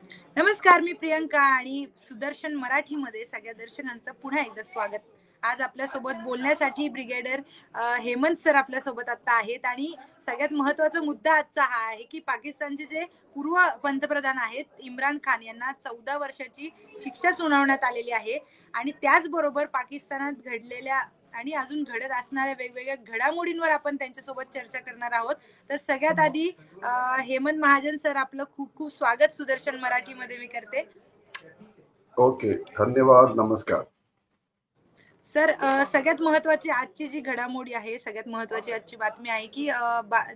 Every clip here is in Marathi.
नमस्कार, मी प्रियंका आणि सुदर्शन मराठीमध्ये सगळ्या दर्शकांचं पुन्हा एकदा स्वागत. आज आपल्यासोबत बोलण्यासाठी ब्रिगेडियर हेमंत सर आपल्यासोबत आता आहेत आणि सगळ्यात महत्त्वाचा मुद्दा आजचा हा आहे की पाकिस्तानचे जे पूर्व पंतप्रधान आहेत इम्रान खान यांना 14 वर्षाची शिक्षा सुनावण्यात आलेली आहे आणि त्याचबरोबर पाकिस्तानात घडलेल्या आणि अजून घडत असणाऱ्या वेगवेगळ्या घडामोडींवर आपण त्यांच्यासोबत चर्चा करणार आहोत. तर सगळ्यात आधी हेमंत महाजन सर, आपलं खूप खूप स्वागत सुदर्शन मराठीमध्ये मी करते. ओके, धन्यवाद, नमस्कार. सर, सगळ्यात महत्वाची आजची जी घडामोडी आहे, सगळ्यात महत्वाची आजची बातमी आहे की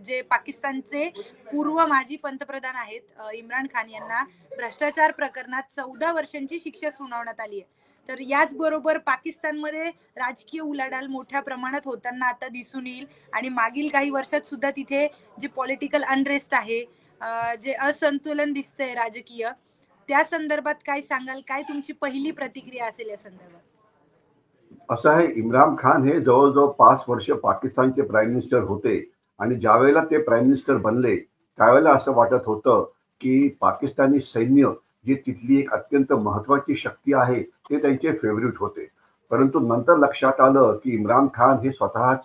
जे पाकिस्तानचे पूर्व माजी पंतप्रधान आहेत इम्रान खान यांना भ्रष्टाचार प्रकरणात 14 वर्षांची शिक्षा सुनावण्यात आली आहे. तर याचबरोबर पाकिस्तानमध्ये राजकीय उलाढाल मोठ्या प्रमाणात होताना आता दिसून येईल आणि मागील काही वर्षात सुद्धा तिथे जे पॉलिटिकल अनरेस्ट आहे, जे असंतुलन दिसतंय राजकीय, त्या संदर्भात काय सांगाल? काय तुमची पहिली प्रतिक्रिया असेल या संदर्भात? असं आहे, इम्रान खान हे जवळजवळ 5 वर्ष पाकिस्तानचे प्राईम मिनिस्टर होते आणि ज्यावेळेला ते प्राईम मिनिस्टर बनले त्यावेळेला असं वाटत होतं की पाकिस्तानी सैन्य जी तिथली एक अत्यंत महत्वाची शक्ती आहे ते त्यांचे फेवरेट होते. परंतु नंतर लक्षात आलं की इम्रान खान हे स्वतःच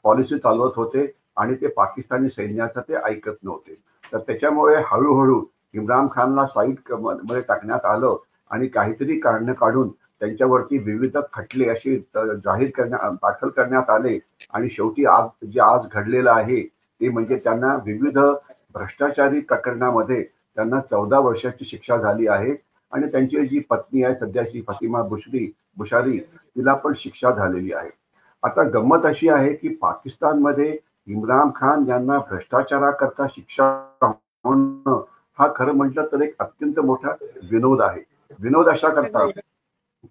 पॉलिसी चालवत होते आणि ते पाकिस्तानी सैन्याचं ते ऐकत नव्हते. तर त्याच्यामुळे हळूहळू इम्रान खानला साईड मध्ये टाकण्यात आलं आणि काहीतरी कारणं काढून त्यांच्यावरती विविध खटले असे दाखल करण्यात आले आणि शेवटी आज जे आज घडलेलं आहे ते म्हणजे त्यांना विविध भ्रष्टाचारी प्रकरणामध्ये त्यांना 14 वर्षाची शिक्षा झाली आहे आणि त्यांची जी पत्नी आहे सध्याची फतिमा बुशारी तिला पण शिक्षा झालेली आहे. आता गंमत अशी आहे की पाकिस्तानमध्ये इम्रान खान यांना भ्रष्टाचाराकरता शिक्षा होणं हा खरं म्हटलं तर एक अत्यंत मोठा विनोद आहे. विनोद अशा करता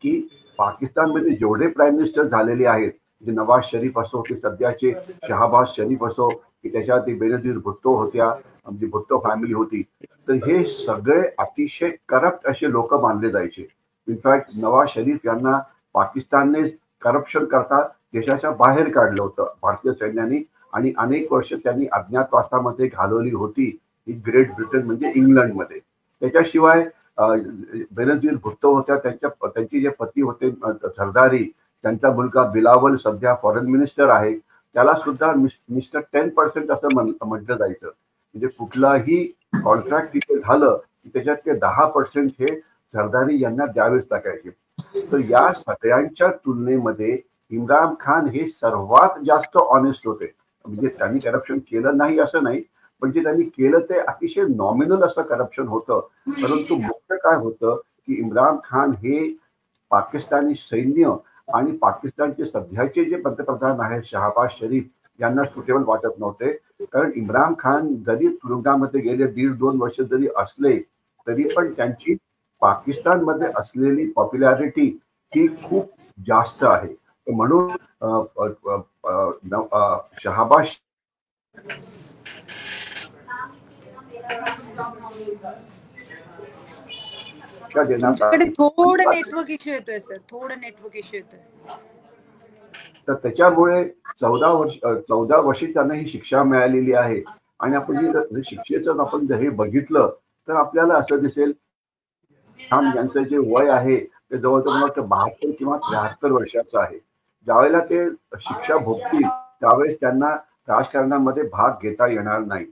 की पाकिस्तानमध्ये जेवढे प्राईम मिनिस्टर झालेले आहेत, जे नवाज शरीफ असो की सध्याचे शहाबाज शरीफ असो की त्याच्या ती बेनजीर भुट्टो होत्या, जी भुट्टो फॅमिली होती, तर हे सगळे अतिशय करप्ट असे लोक मानले जायचे. इनफॅक्ट नवाज शरीफ यांना पाकिस्तानने करप्शन करता देशाच्या बाहेर काढलं होतं भारतीय सैन्याने आणि अनेक वर्ष त्यांनी अज्ञातवासामध्ये घालवली होती ही ग्रेट ब्रिटन म्हणजे इंग्लंडमध्ये. त्याच्याशिवाय बेनजीर भुट्टो होत्या, त्यांची जे पती होते झरदारी, त्यांचा मुलगा बिलावल सध्या फॉरेन मिनिस्टर आहे, त्याला सुद्धा मिस्टर 10% असं म्हटलं जायचं. म्हणजे कुठलाही कॉन्ट्रॅक्ट तिथे झालं की त्याच्यात ते 10% हे झरदारी यांना द्यावेच लागायचे. तर या सगळ्यांच्या तुलनेमध्ये इम्रान खान हे सर्वात जास्त ऑनेस्ट होते. म्हणजे त्यांनी करप्शन केलं नाही असं नाही, पण जे त्यांनी केलं ते अतिशय नॉमिनल असं करप्शन होतं. परंतु मुख्य काय होतं की इम्रान खान हे पाकिस्तानी सैन्य आणि पाकिस्तानचे सध्याचे जे पंतप्रधान आहेत शहाबाज शरीफ यांना सुटेबल वाटत नव्हते. कारण इम्रान खान जरी तुरुंगामध्ये गेले 1.5-2 वर्ष जरी असले तरी पण त्यांची पाकिस्तानमध्ये असलेली पॉप्युलॅरिटी ही खूप जास्त आहे. म्हणून शहाबाज तुमच्याकडे थोडं नेटवर्क इश्यू येतोय सर, थोडं नेटवर्क इश्यू येतोय. तर त्याच्यामुळे 14 वर्षी त्यांना ही शिक्षा मिळालेली आहे. आणि आपण जे शिक्षेचं आपण जर हे बघितलं तर आपल्याला असं दिसेल खान यांचं जे वय आहे ते जवळजवळ मला वाटतं 72 किंवा 73 वर्षाचं आहे. ज्यावेळेला ते शिक्षा भोगतील त्यावेळेस त्यांना राजकारणामध्ये भाग घेता येणार नाही.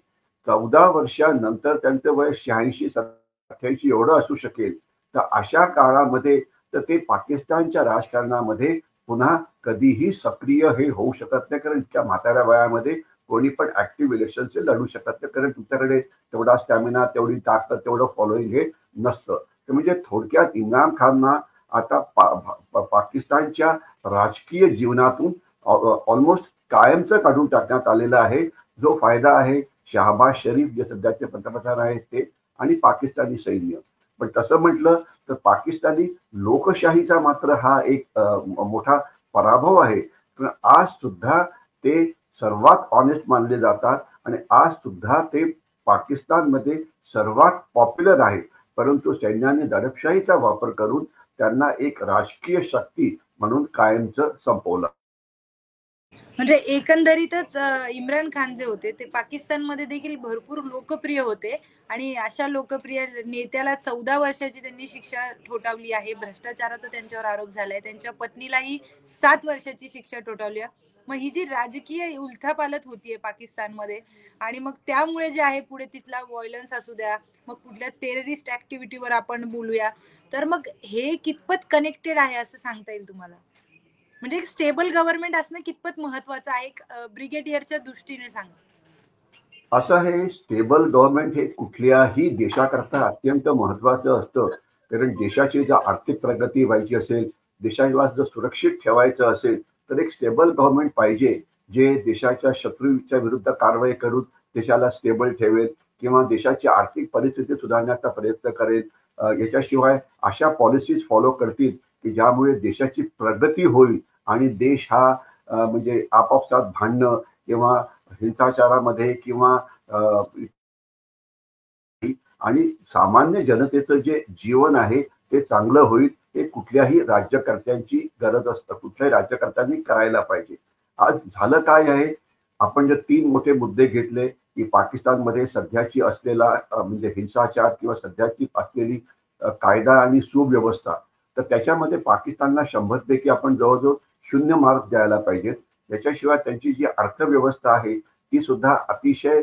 14 वर्षानंतर त्यांचं वय 86-87 एवढं असू शकेल. तर अशा काळामध्ये तर ते पाकिस्तानच्या राजकारणामध्ये पुन्हा कधीही सक्रिय हे होऊ शकत नाही. कारण इतक्या म्हाताऱ्या वयामध्ये कोणी पण ऍक्टिव्ह इलेक्शनचे लढू शकत नाही. कारण तुमच्याकडे तेवढा स्टॅमिना, तेवढी ताकद, तेवढं फॉलोईंग हे नसतं. म्हणजे थोडक्यात इम्रान खानना आता पाकिस्तानच्या राजकीय जीवनातून ऑलमोस्ट कायमचं काढून टाकण्यात आलेला आहे. जो फायदा आहे शहाबाज शरीफ जे सध्याचे पंतप्रधान आहेत ते आणि पाकिस्तानी सैन्य. पण तसं म्हटलं तर पाकिस्तानी लोकशाहीचा मात्र हा एक मोठा पराभव आहे. पण आज सुद्धा ते सर्वात ऑनेस्ट मानले जातात आणि आज सुद्धा ते पाकिस्तानमध्ये सर्वात पॉप्युलर आहे. परंतु सैन्याने दडपशाहीचा वापर करून त्यांना एक राजकीय शक्ती म्हणून कायमचं संपवलं. म्हणजे एकंदरीतच इम्रान खान जे होते ते पाकिस्तानमध्ये देखील भरपूर लोकप्रिय होते आणि अशा लोकप्रिय नेत्याला 14 वर्षाची त्यांनी शिक्षा ठोठावली आहे. भ्रष्टाचाराचा त्यांच्यावर आरोप झालाय. त्यांच्या पत्नीलाही 7 वर्षाची शिक्षा ठोठावली आहे. मग ही जी राजकीय उलथापालथ होतीये पाकिस्तानमध्ये आणि मग त्यामुळे जे आहे पुढे तिथला व्हायलन्स असू द्या, मग कुठल्या टेररिस्ट ऍक्टिव्हिटीवर आपण बोलूया, तर मग हे कितपत कनेक्टेड आहे असं सांगता येईल तुम्हाला? म्हणजे एक स्टेबल गव्हर्नमेंट असणं कितपत महत्वाचं आहे एक ब्रिगेडियरच्या दृष्टीने सांगा. असं हे स्टेबल गव्हर्नमेंट हे कुठल्याही देशाकरता अत्यंत महत्वाचं असतं. कारण देशाची जर आर्थिक प्रगती व्हायची असेल, देशाला जर सुरक्षित ठेवायचं असेल, तर एक स्टेबल गव्हर्नमेंट पाहिजे, जे देशाच्या शत्रूच्या विरुद्ध कारवाई करून देशाला स्टेबल ठेवेल किंवा देशाची आर्थिक परिस्थिती सुधारण्याचा प्रयत्न करेल. याच्याशिवाय अशा पॉलिसीज फॉलो करतील की ज्यामुळे देशाची प्रगती होईल आणि देश हा म्हणजे आपापसात भांडणं किंवा हिंसाचारामध्ये किंवा आणि सामान्य जनतेचं जे जीवन आहे ते चांगलं होईल, हे कुठल्याही राज्यकर्त्यांची गरज असतं. कुठल्याही राज्यकर्त्यांनी करायला पाहिजे. आज झालं काय आहे, आपण जर 3 मोठे मुद्दे घेतले की पाकिस्तानमध्ये सध्याची असलेला म्हणजे हिंसाचार किंवा सध्याची असलेली कायदा आणि सुव्यवस्था, तर त्याच्यामध्ये पाकिस्तानला 100 पैकी आपण जवळजवळ 0 मार्क द्यायला पाहिजेत. त्याच्याशिवाय त्यांची जी अर्थव्यवस्था आहे ती सुद्धा अतिशय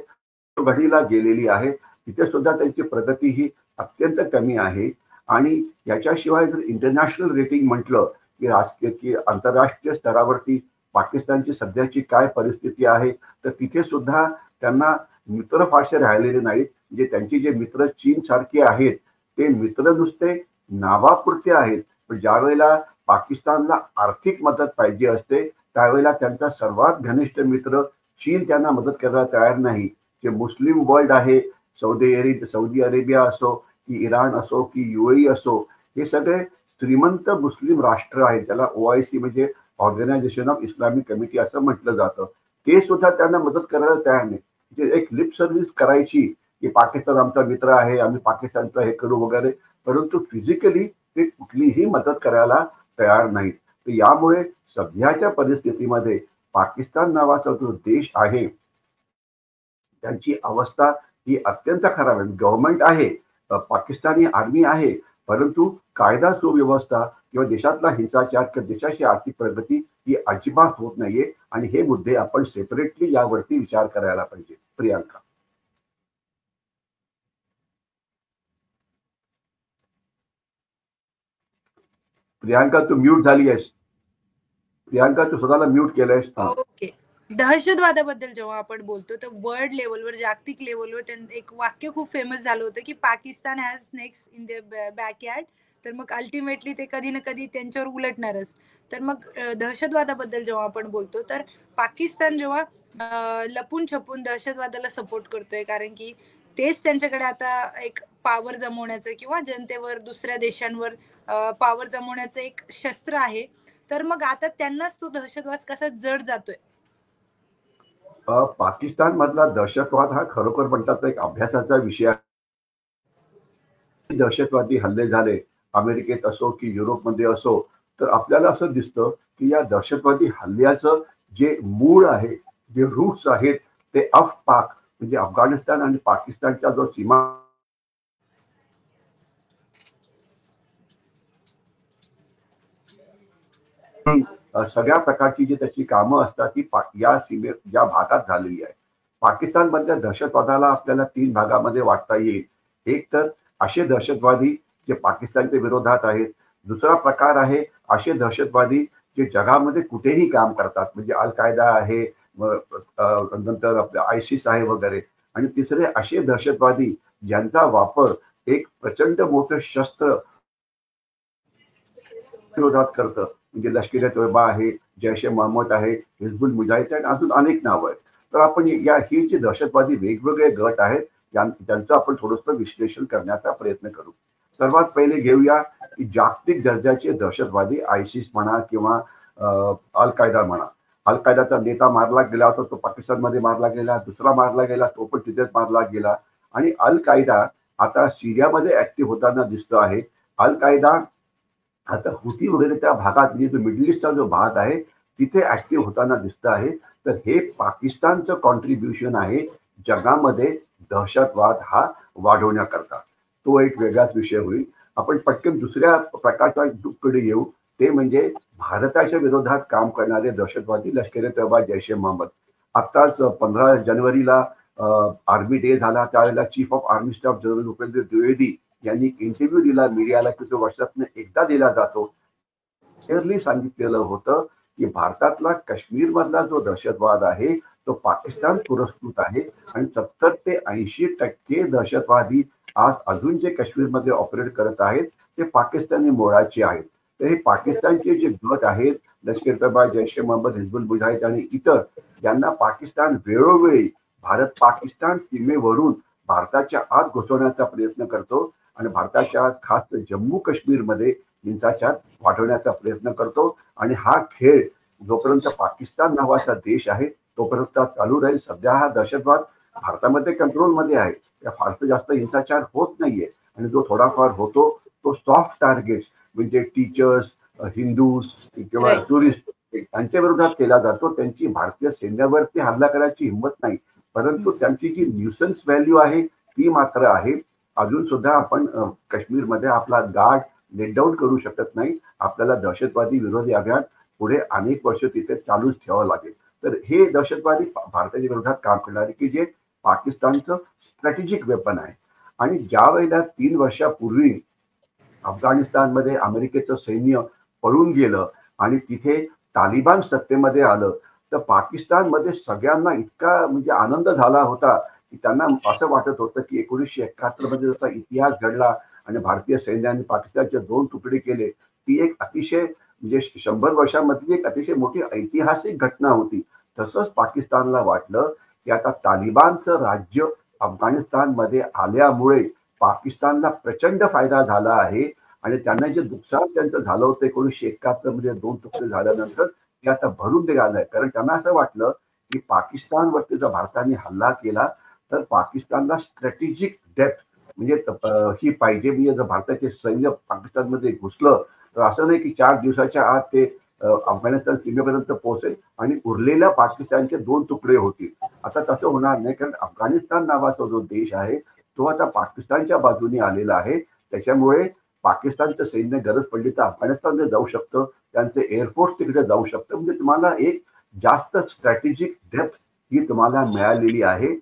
घडीला गेलेली आहे. तिथे सुद्धा त्यांची प्रगती ही अत्यंत कमी आहे. आणि याच्याशिवाय जर इंटरनॅशनल रेटिंग म्हटलं की राजकीय की आंतरराष्ट्रीय स्तरावरती पाकिस्तानची सध्याची काय परिस्थिती आहे, तर तिथे सुद्धा त्यांना मित्र फारसे राहिलेले नाहीत. म्हणजे त्यांची जे मित्र चीन सारखे आहेत ते मित्र नुसते नावापुरते आहेत. पण ज्या वेळेला पाकिस्तानला आर्थिक मदत पाहिजे असते त्यावेळेला त्यांचा सर्वात घनिष्ठ मित्र चीन त्यांना मदत करायला तयार नाही. जे मुस्लिम वर्ल्ड आहे, सौदी अरेबिया असो की इराण असो की युएई असो, हे सगळे श्रीमंत मुस्लिम राष्ट्र आहेत. त्याला OIC म्हणजे ऑर्गनायझेशन ऑफ इस्लामिक कमिटी असं म्हटलं जातं. ते सुद्धा त्यांना मदत करायला तयार नाही. म्हणजे एक लिप सर्व्हिस करायची की पाकिस्तान आमचा मित्र आहे, आम्ही पाकिस्तानचं हे करू वगैरे, परंतु फिजिकली ते कुठलीही मदत करायला तयार नाहीत. तर यामुळे सध्याच्या परिस्थितीमध्ये पाकिस्तान नावाचा जो देश आहे त्यांची अवस्था ही अत्यंत खराब आहे. गव्हर्नमेंट आहे, पाकिस्तानी आर्मी आहे, परंतु कायदा सुव्यवस्था किंवा देशातला हिंसाचार किंवा देशाची आर्थिक प्रगती ही अजिबात होत नाहीये. आणि हे मुद्दे आपण सेपरेटली यावरती विचार करायला पाहिजे. प्रियांका. प्रियांका तू म्यूट झाली आहेस. प्रियांका तू स्वतःला म्यूट केलंयस. ओके. दहशतवादाबद्दल जेव्हा आपण बोलतो तर वर्ल्ड लेवलवर जागतिक लेवलवर त्यांचं एक वाक्य खूप फेमस झालं होतं की Pakistan has snakes in the backyard. तर मग अल्टिमेटली ते कधी ना कधी त्यांच्यावर उलटणारच. तर मग दहशतवादाबद्दल जेव्हा आपण बोलतो तर पाकिस्तान जेव्हा लपून छपून दहशतवादाला सपोर्ट करतोय कारण की तेच त्यांच्याकडे आता एक पॉवर जमवण्याचं किंवा जनतेवर दुसऱ्या देशांवर पॉवर जमवण्याचं एक शस्त्र आहे. तर मग आता त्यांनाच तो दहशतवाद कसा जड जातोय. पाकिस्तान मधला दहशतवाद हा खरोखर म्हणतात एक अभ्यासाचा विषय आहे. दहशतवादी हल्ले झाले अमेरिकेत असो की युरोपमध्ये असो, तर आपल्याला असं दिसतं की या दहशतवादी हल्ल्याचं जे मूळ आहे, जे रूट्स आहेत, ते पाक म्हणजे अफगाणिस्तान आणि पाकिस्तानच्या जो सीमा सगळ्या प्रकारची जी त्याची कामं असतात ती या या भागात झालेली आहे. पाकिस्तानमधल्या दहशतवादाला आपल्याला 3 भागामध्ये वाटता येईल. एक तर असे दहशतवादी जे पाकिस्तानच्या विरोधात आहेत. दुसरा प्रकार आहे असे दहशतवादी जे जगामध्ये कुठेही काम करतात, म्हणजे अल कायदा आहे, नंतर आपलं ISIS आहे वगैरे. आणि तिसरे असे दहशतवादी ज्यांचा वापर एक प्रचंड मोठं शस्त्र विरोधात करतं, म्हणजे लष्कर तोयबा आहे, जैश ए मोहम्मद आहे, हिजबुल मुजाहिदीन, अजून अनेक नावं आहेत. तर आपण ही जी दहशतवादी वेगवेगळे गट आहेत त्यांचं आपण थोडंसं विश्लेषण करण्याचा प्रयत्न करू. सर्वात पहिले घेऊया की जागतिक दर्जाचे दहशतवादी ISIS म्हणा किंवा अल कायदा म्हणा. अल कायदाचा नेता मारला गेला होता, तो पाकिस्तानमध्ये मारला गेला. दुसरा मारला गेला, तो पण तिथेच मारला गेला. आणि अल कायदा आता सिरियामध्ये ऍक्टिव्ह होताना दिसतो आहे. अल कायदा आता हुती वगैरे त्या भागात म्हणजे जो मिडल ईस्टचा जो भाग आहे तिथे ऍक्टिव्ह होताना दिसत आहे. तर हे पाकिस्तानचं कॉन्ट्रीब्युशन आहे जगामध्ये दहशतवाद हा वाढवण्याकरता. तो एक वेगळाच विषय होईल. आपण पटकन दुसऱ्या प्रकारच्या येऊ, ते म्हणजे भारताच्या विरोधात काम करणारे दहशतवादी लष्कर ए तैयबा, जैश ए मोहम्मद. आत्ताच 15 जानेवारीला आर्मी डे झाला, त्यावेळेला chief of army staff general Upendra Dwivedi यांनी इंटरव्ह्यू दिला मीडियाला, की तो वर्षातून एकदा दिला जातो. क्लिअरली सांगितलेलं होतं की भारतातला काश्मीर मधला जो दहशतवाद आहे तो पाकिस्तान पुरस्कृत आहे आणि 70 ते 80% दहशतवादी आज अजून जे काश्मीरमध्ये ऑपरेट करत आहेत ते पाकिस्तानी मुळाचे आहेत. तर हे पाकिस्तानचे जे गट आहेत, लष्कर तैयबा, जैश ए मोहम्मद, हिजबुल मुजाहिद आणि इतर, यांना पाकिस्तान वेळोवेळी भारत पाकिस्तान सीमेवरून भारताच्या आत घुसवण्याचा प्रयत्न करतो आणि भारताच्या खास जम्मू काश्मीरमध्ये हिंसाचार वाढवण्याचा प्रयत्न करतो. आणि हा खेळ जोपर्यंत पाकिस्तान नावाचा देश आहे तोपर्यंत चालू राहील. सध्या हा दहशतवाद भारतामध्ये कंट्रोलमध्ये आहे, त्या फारसं जास्त हिंसाचार होत नाहीये आणि जो थोडाफार होतो तो सॉफ्ट टार्गेट्स म्हणजे टीचर्स, हिंदूज किंवा टुरिस्ट त्यांच्या विरोधात केला जातो. त्यांची भारतीय सैन्यावरती हल्ला करायची हिंमत नाही, परंतु त्यांची जी न्यूसन्स व्हॅल्यू आहे ती मात्र आहे. अजून सुद्धा आपण काश्मीरमध्ये आपला गार्ड लेट डाऊन करू शकत नाही. आपल्याला दहशतवादी विरोधी अभियान पुढे अनेक वर्ष तिथे चालूच ठेवावं लागेल. तर हे दहशतवादी भारताच्या विरोधात काम करणारे की जे पाकिस्तानचं स्ट्रॅटेजिक वेपन आहे. आणि ज्या वेळेला 3 वर्षापूर्वी अफगाणिस्तानमध्ये अमेरिकेचं सैन्य पळून गेलं आणि तिथे तालिबान सत्तेमध्ये आलं, तर पाकिस्तानमध्ये सगळ्यांना इतका म्हणजे आनंद झाला होता की त्यांना असं वाटत होतं की 1971 मध्ये जसा इतिहास घडला आणि भारतीय सैन्याने पाकिस्तानचे 2 तुकडे केले, ती एक अतिशय म्हणजे 100 वर्षांमधली एक अतिशय मोठी ऐतिहासिक घटना होती. तसंच पाकिस्तानला वाटलं की आता तालिबानचं राज्य अफगाणिस्तानमध्ये आल्यामुळे पाकिस्तानला प्रचंड फायदा झाला आहे आणि त्यांना जे नुकसान त्यांचं झालं होतं 1971 मध्ये 2 तुकडे झाल्यानंतर ते आता भरून निघालंय. कारण त्यांना असं वाटलं की पाकिस्तानवरती जर भारताने हल्ला केला तर पाकिस्तानला स्ट्रॅटेजिक डेप्थ म्हणजे ही पाहिजे. म्हणजे जर भारताचे सैन्य पाकिस्तानमध्ये घुसलं तर असं नाही की 4 दिवसाच्या आत ते अफगाणिस्तान सीमेपर्यंत पोहोचेल आणि उरलेल्या पाकिस्तानचे 2 तुकडे होतील. आता तसं होणार नाही, कारण अफगाणिस्तान नावाचा जो देश आहे तो आता पाकिस्तानच्या बाजूने आलेला आहे. त्याच्यामुळे पाकिस्तानचं सैन्य गरज पडली तर अफगाणिस्तानमध्ये जाऊ शकतं, त्यांचे एअरफोर्स तिकडे जाऊ शकतं. म्हणजे तुम्हाला एक जास्त स्ट्रॅटेजिक डेप्थ ही तुम्हाला मिळालेली आहे.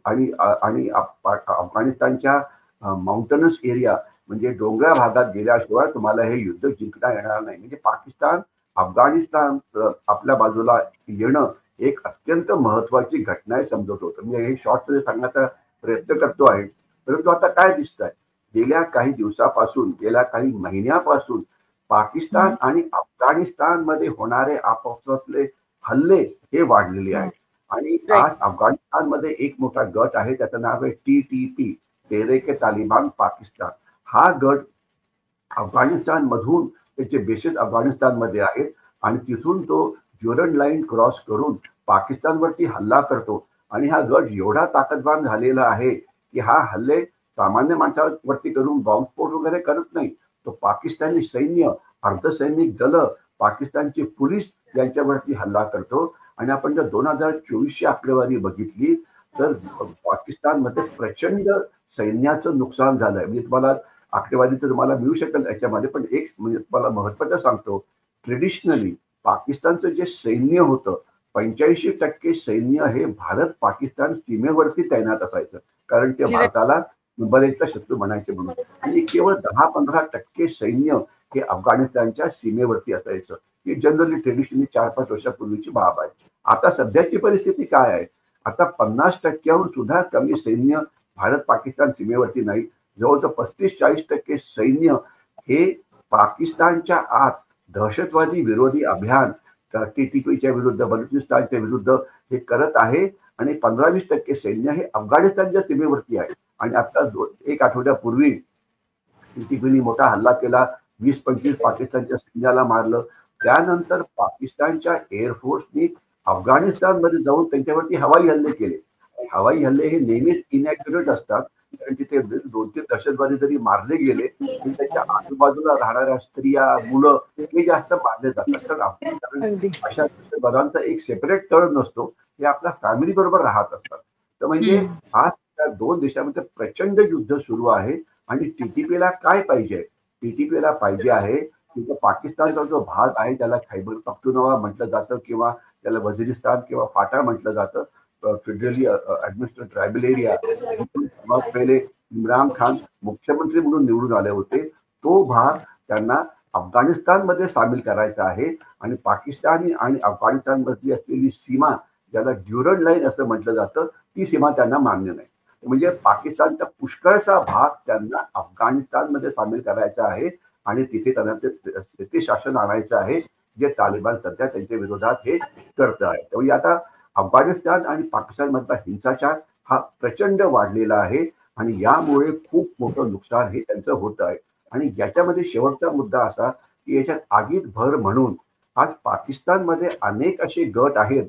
आणि अफगाणिस्तानच्या माउंटनस एरिया म्हणजे डोंगरा भागात गेल्याशिवाय तुम्हाला हे युद्ध जिंकता येणार नाही. म्हणजे पाकिस्तान अफगाणिस्तान आपल्या बाजूला येणं एक अत्यंत महत्वाची घटना आहे समजत होतं. म्हणजे हे शॉर्टमध्ये सांगण्याचा प्रयत्न करतो आहे. परंतु आता काय दिसतंय, गेल्या काही दिवसापासून, गेल्या काही महिन्यापासून पाकिस्तान आणि अफगाणिस्तानमध्ये होणारे आपापसातले हल्ले हे वाढलेले आहेत. आणि आज अफगाणिस्तानमध्ये एक मोठा गट आहे, त्याचं नाव आहे TTP, तेहरीक तालिबान पाकिस्तान. हा गट अफगाणिस्तान मधून त्याचे बेसेस अफगाणिस्तानमध्ये आहेत आणि तिथून तो ज्युरन लाईन क्रॉस करून पाकिस्तानवरती हल्ला करतो. आणि हा गट एवढा ताकदवान झालेला आहे की हा हल्ले सामान्य माणसावरती करून बॉम्बस्फोट वगैरे करत नाही. तो पाकिस्तानी सैन्य, अर्धसैनिक दल, पाकिस्तानची पोलीस यांच्यावरती हल्ला करतो. आणि आपण जर 2024ची आकडेवारी बघितली तर पाकिस्तानमध्ये प्रचंड सैन्याचं नुकसान झालंय. म्हणजे तुम्हाला आकडेवारी तर तुम्हाला मिळू शकेल याच्यामध्ये, पण एक म्हणजे तुम्हाला महत्वाचं सांगतो, ट्रेडिशनली पाकिस्तानचं जे सैन्य होतं 85% सैन्य हे भारत पाकिस्तान सीमेवरती तैनात असायचं, कारण ते भारताला बरेचदा शत्रू म्हणायचे म्हणून. आणि केवळ 10-15% सैन्य हे अफगाणिस्तानच्या सीमेवरती असायचं. ही जनरली ट्रेडिशनली 4-5 वर्षापूर्वीची बाब आहे. आता सध्याची परिस्थिती काय आहे, आता 50%हून सुद्धा कमी सैन्य भारत पाकिस्तान सीमेवरती नाही. जवळजवळ 35-40% सैन्य हे पाकिस्तानच्या आत दहशतवादी विरोधी अभियान TTPच्या विरुद्ध, बलुचिस्तानच्या विरुद्ध हे करत आहे. आणि 15-20% सैन्य हे अफगाणिस्तानच्या सीमेवरती आहे. आणि आता 1 आठवड्यापूर्वी TTPने मोठा हल्ला केला, 20-25 पाकिस्तानच्या सैन्याला मारलं. त्यानंतर पाकिस्तानच्या एअरफोर्सनी अफगाणिस्तानमध्ये जाऊन त्यांच्यावरती हवाई हल्ले केले. हवाई हल्ले हे नेहमीच इनॅक्युरेट असतात, कारण तिथे 2-3 दहशतवादी जरी मारले गेले तरी त्याच्या आजूबाजूला राहणाऱ्या स्त्रिया, मुलं हे जास्त मारले जातात. कारण कारण अगदी अशा दहशतवाद्यांचा एक सेपरेट तळ नसतो, हे आपल्या फॅमिली बरोबर राहत असतात. तर म्हणजे आज त्या 2 देशामध्ये प्रचंड युद्ध सुरू आहे आणि टीटीपीला काय पाहिजे? टीटीपीला पाहिजे आहे की जो पाकिस्तानचा जो भाग आहे त्याला खैबर पख्तूनख्वा म्हटलं जातं किंवा त्याला वझिरिस्तान किंवा फाटा म्हटलं जातं, फेडरली ऍडमिनिस्ट्रेटेड ट्रायबल एरिया, जिथून सर्वात पहिले इम्रान खान मुख्यमंत्री म्हणून निवडून आले होते, तो भाग त्यांना अफगाणिस्तानमध्ये सामील करायचा आहे. आणि पाकिस्तान आणि अफगाणिस्तान मधली असलेली सीमा, ज्याला ड्युरंड लाईन असं म्हटलं जातं, ती सीमा त्यांना मान्य नाही. म्हणजे पाकिस्तानचा पुष्कळचा भाग त्यांना अफगाणिस्तानमध्ये सामील करायचा आहे आणि तिथे त्यांना ते शासन आणायचं आहे, जे तालिबान सध्या त्यांच्या विरोधात हे करत आहे. त्यामुळे आता अफगाणिस्तान आणि पाकिस्तान मधला हिंसाचार हा प्रचंड वाढलेला आहे आणि यामुळे खूप मोठं नुकसान हे त्यांचं होत आहे. आणि याच्यामध्ये शेवटचा मुद्दा असा की याच्यात आगीत भर म्हणून आज पाकिस्तानमध्ये अनेक असे गट आहेत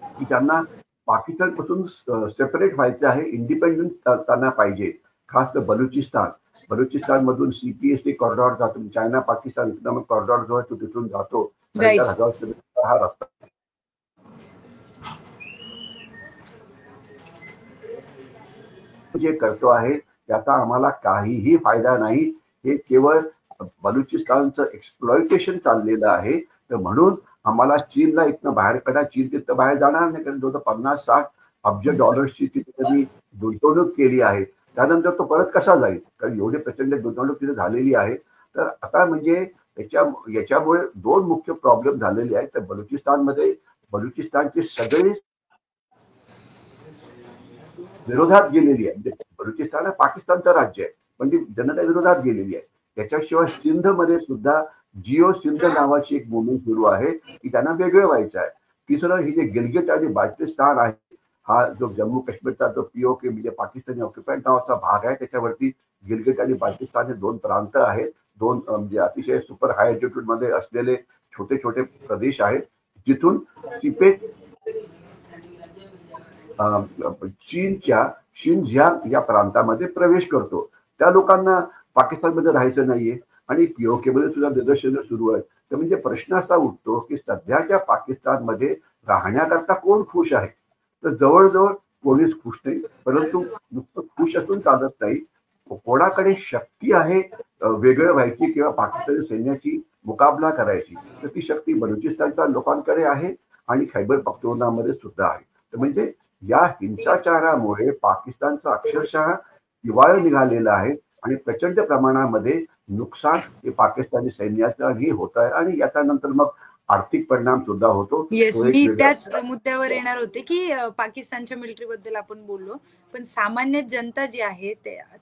की त्यांना पाकिस्तानपासून सेपरेट व्हायचं आहे, इंडिपेंडंट त्यांना पाहिजे. खास तर बलुचिस्तान मधून सीपीएसटी कॉरिडॉर जातो, चायना पाकिस्तान इकॉनॉमिक कॉरिडॉर जो आहे तो तिथून जातो. 1000 किलोमीटर हा रस्ता जे करतो आहे त्याचा आम्हाला काहीही फायदा नाही. हे केवळ बलुचिस्तानचं एक्सप्लॉयटेशन चाललेलं आहे. तर म्हणून आम्हाला चीनला इथनं बाहेर काढा. चीन तिथं बाहेर जाणार नाही, कारण 50-60 अब्ज डॉलर्सची तिथे त्यांनी गुंतवणूक केली आहे. त्यानंतर तो परत कसा जाईल, कारण एवढी प्रचंड गुंतवणूक तिथे झालेली आहे. तर आता म्हणजे याच्यामुळे 2 मुख्य प्रॉब्लेम झालेले आहेत. तर बलुचिस्तानचे सगळे विरोधात गेलेली आहे. बलुचिस्तान हा पाकिस्तानचं राज्य आहे, पण ती जनता विरोधात गेलेली आहे. त्याच्याशिवाय सिंधमध्ये सुद्धा जिओ सिंध नावाची एक मुवमेंट सुरू आहे की त्यांना वेगळं व्हायचं आहे. तिसरं ही जे गिलगिट आणि बाल्टिस्तान आहे, हा जो जम्मू काश्मीरचा जो पीओके म्हणजे पाकिस्तानी ऑक्युपाईड नावाचा भाग आहे, त्याच्यावरती गिलगिट आणि बाल्टिस्तान हे 2 प्रांत आहेत. 2 म्हणजे अतिशय सुपर हाय अल्टिट्यूड मध्ये असलेले छोटे छोटे प्रदेश आहेत, जिथून सिपेक चीनच्या शिनझियांग या प्रांतामध्ये प्रवेश करतो. त्या लोकांना पाकिस्तानमध्ये राहायचं नाहीये आणि पीओके मध्ये सुद्धा निदर्शनं सुरू आहेत. तर म्हणजे प्रश्न असा उठतो की सध्याच्या पाकिस्तानमध्ये राहण्याकरता कोण खुश आहे? तर जवळजवळ कोणीच खुश नाही. परंतु नुसतं खुश असून चालत नाही, कोणाकडे शक्ती आहे वेगळं व्हायची किंवा पाकिस्तानी सैन्याची मुकाबला करायची, तर ती शक्ती बलुचिस्तानच्या लोकांकडे आहे आणि खैबर पख्तूनख्वामध्ये सुद्धा आहे. तर म्हणजे या हिंसाचारामुळे पाकिस्तानचं अक्षरशः दिवाळं निघालेलं आहे आणि प्रचंड प्रमाणामध्ये नुकसान हे पाकिस्तानी सैन्याचंही होत आहे आणि याच्यानंतर मग आर्थिक परिणाम सुद्धा होतो. येस, मी त्याच मुद्द्यावर येणार होते की पाकिस्तानच्या मिलिटरी बद्दल आपण बोललो, पण सामान्य जनता जी आहे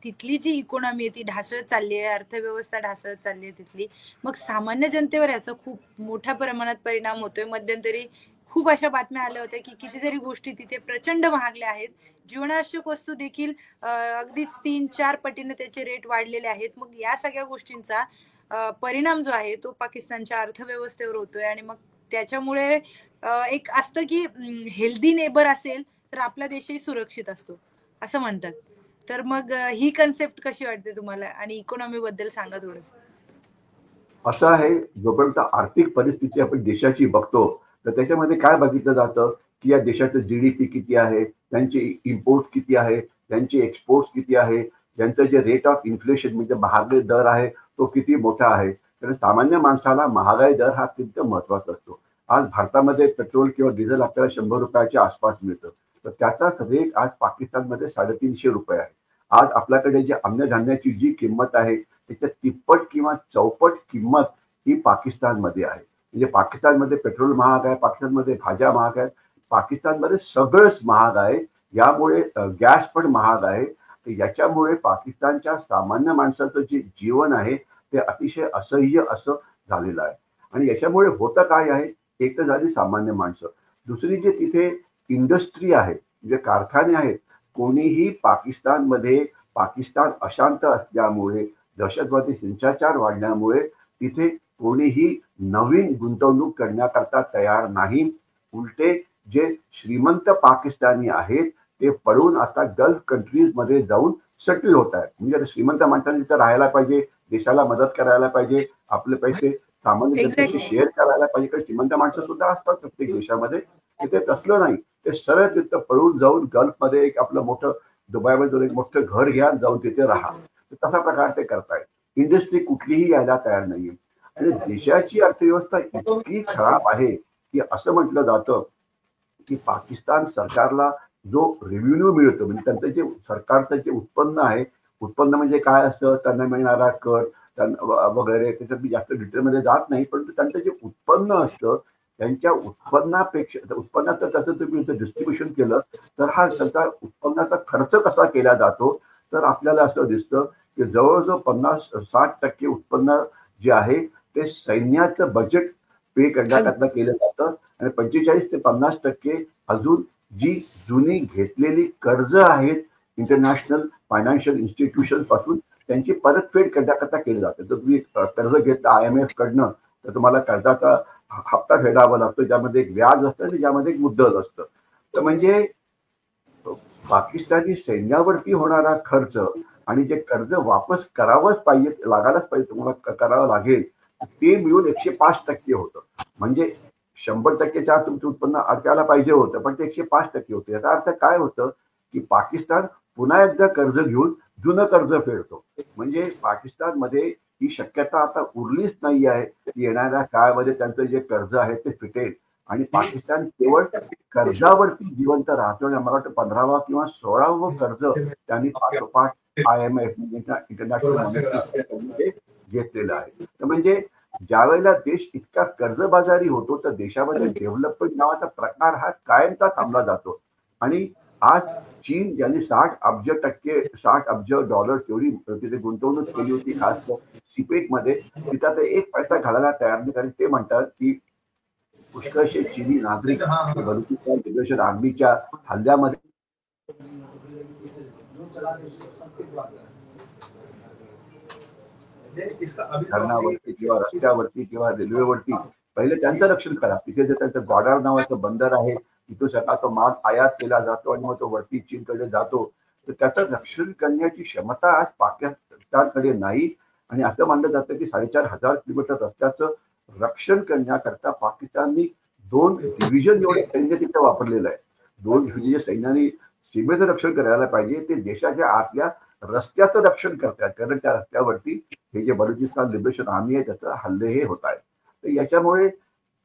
तिथली जी इकॉनॉमी आहे ती ढासळत चालली आहे, अर्थव्यवस्था ढासळत चालली आहे तिथली. मग सामान्य जनतेवर याचा खूप मोठ्या प्रमाणात परिणाम होतोय. मध्यंतरी खूप अशा बातम्या आल्या होत्या की कितीतरी गोष्टी तिथे प्रचंड महागल्या आहेत. जीवनावश्यक वस्तू देखील अगदीच 3-4 पटीने त्याचे रेट वाढलेले आहेत. मग या सगळ्या गोष्टींचा परिणाम जो आहे तो पाकिस्तानच्या अर्थव्यवस्थेवर होतोय आणि मग त्याच्यामुळे एक असतं की हेल्दी नेबर असेल तर आपला देशही सुरक्षित असतो असं म्हणतात. तर मग ही कन्सेप्ट कशी वाटते तुम्हाला आणि इकॉनॉमी बद्दल सांगा थोडस. असं आहे, जोपर्यंत आर्थिक परिस्थिती आपण देशाची बघतो तर त्याच्यामध्ये काय बघितलं जातं की या देशाचं जीडीपी किती आहे, त्यांचे इम्पोर्ट किती आहे, त्यांचे एक्सपोर्ट किती आहे, त्यांचं जे रेट ऑफ इन्फ्लेशन म्हणजे महागाई दर आहे तो किती मोठा आहे. कारण सामान्य माणसाला महागाई दर हा अत्यंत महत्वाचा असतो. आज भारतामध्ये पेट्रोल किंवा डिझेल आपल्याला 100 रुपयाच्या आसपास मिळतं, तर त्याचाच रेट आज पाकिस्तानमध्ये 350 रुपये आहे. आज आपल्याकडे जे अन्नधान्याची जी किंमत आहे त्याच्या तिप्पट किंवा चौपट किंमत ही पाकिस्तानमध्ये आहे. म्हणजे पाकिस्तानमध्ये पेट्रोल महाग आहे, पाकिस्तानमध्ये भाज्या महाग आहेत, पाकिस्तानमध्ये सगळंच महाग आहे. यामुळे गॅस पण महाग आहे. तर याच्यामुळे पाकिस्तानच्या सामान्य माणसाचं जे जीवन आहे ते अतिशय असह्य असं झालेलं आहे. आणि याच्यामुळे होतं काय आहे, एक तर झाली सामान्य माणसं, दुसरी जे तिथे इंडस्ट्री आहे, जे कारखाने आहेत, कोणीही पाकिस्तान अशांत असल्यामुळे, दहशतवादी हिंसाचार वाढल्यामुळे तिथे कोणीही नवीन गुंतवणूक करण्याकरता तयार नाही. उलटे जे श्रीमंत पाकिस्तानी आहेत ते पळून आता गल्फ कंट्रीज मध्ये जाऊन सेटल होत आहेत. म्हणजे आता श्रीमंत माणसांनी तिथं राहायला पाहिजे, देशाला मदत करायला पाहिजे, आपले पैसे सामान्य जनतेशी एक्झॅक्टली. शेअर करायला पाहिजे. कारण श्रीमंत माणसं सुद्धा असतात प्रत्येक देशामध्ये. तिथे तसलं नाही. ते सरळ तिथं पळून जाऊन गल्फमध्ये एक आपलं मोठं, दुबईमध्ये जाऊन एक मोठं घर घ्या, जाऊन तिथे राहा. तसा प्रकार ते करतायत. इंडस्ट्री कुठलीही यायला तयार नाहीये. आणि देशाची अर्थव्यवस्था इतकी खराब आहे की असं म्हटलं जातं की पाकिस्तान सरकारला जो रेव्हेन्यू मिळतो, म्हणजे त्यांचं जे सरकारचं जे उत्पन्न आहे, उत्पन्न म्हणजे काय असतं, त्यांना मिळणारा कर वगैरे, त्याच्यात मी जास्त डिटेलमध्ये जात नाही, परंतु त्यांचं जे उत्पन्न असतं त्यांच्या उत्पन्नापेक्षा, उत्पन्नाचं त्याचं तुम्ही डिस्ट्रीब्युशन केलं तर हा त्यांचा उत्पन्नाचा खर्च कसा केला जातो, तर आपल्याला असं दिसतं की जवळजवळ 50-60% उत्पन्न जे आहे ते सैन्याचं बजेट पे करण्याकरता केलं जातं आणि 45 ते 50% अजून जी जुनी घेतलेली कर्ज आहेत इंटरनॅशनल फायनान्शियल इन्स्टिट्यूशन पासून त्यांची परतफेड करण्याकरता केली जाते. जर तुम्ही कर्ज घेतलं IMF कडनं तर तुम्हाला कर्जाचा हप्ता फेडावा लागतो, ज्यामध्ये एक व्याज असतं आणि ज्यामध्ये एक मुद्दल असतं. तर म्हणजे पाकिस्तानी सैन्यावरती होणारा खर्च आणि जे कर्ज वापस करावंच पाहिजे, लागायलाच पाहिजे, तुम्हाला करावं लागेल, ते मिळून 105% होतं. म्हणजे 100%च्या तुमचं उत्पन्न अडकायला पाहिजे होतं, पण ते 105% होते. याचा अर्थ काय होतं की पाकिस्तान पुन्हा एकदा कर्ज घेऊन जुनं कर्ज फेडतो. म्हणजे पाकिस्तानमध्ये ही शक्यता आता उरलीच नाही आहे की येणाऱ्या काळामध्ये त्यांचं जे कर्ज आहे ते फिटेल आणि पाकिस्तान केवळ कर्जावरती जिवंत राहतो. आणि मला वाटतं 15वा किंवा 16वं कर्ज त्यांनी पाठोपाठ IMF इंटरनॅशनल मॉनिटरी फंडमध्ये घेतलेलं आहे. तर म्हणजे ज्या वेळेला देश इतका कर्जबाजारी होतो तर देशामध्ये डेव्हलपमेंट नावाचा प्रकार हा कायमचा थांबला जातो. आणि आज चीन ज्यांनी 60 अब्ज डॉलर तेवढी तिथे गुंतवणूक केली होती, खास सिपेक मध्ये, तिथं आता एक पैसा घालायला तयार नाही. कारण ते म्हणतात की पुष्कळशे चीनी नागरिक बलुचिस्तान लिबरेशन आर्मीच्या हल्ल्यामध्ये धरणावरती किंवा रस्त्यावरती किंवा रेल्वेवरती पहिले त्यांचं रक्षण करा. तिथे जे त्यांचं ग्वाडार नावाचं बंदर आहे, तिथून सगळा तो माल आयात केला जातो आणि मग तो वरती चीनकडे जातो. तर त्याचं रक्षण करण्याची क्षमता आज पाकिस्तानकडे नाही. आणि असं मानलं जातं की 4,500 किलोमीटर रस्त्याचं रक्षण करण्याकरता पाकिस्ताननी 2 डिव्हिजन एवढे सैन्य तिथे वापरलेलं आहे. 2 डिव्हिजन सैन्याने सीमेचं रक्षण करायला पाहिजे, ते देशाच्या आतल्या रस्त्याचं रक्षण करतात. कारण त्या रस्त्यावरती हे जे बलुचिस्तान लिबरेशन आर्मी आहे त्याचं हल्ले हे होत आहेत. तर याच्यामुळे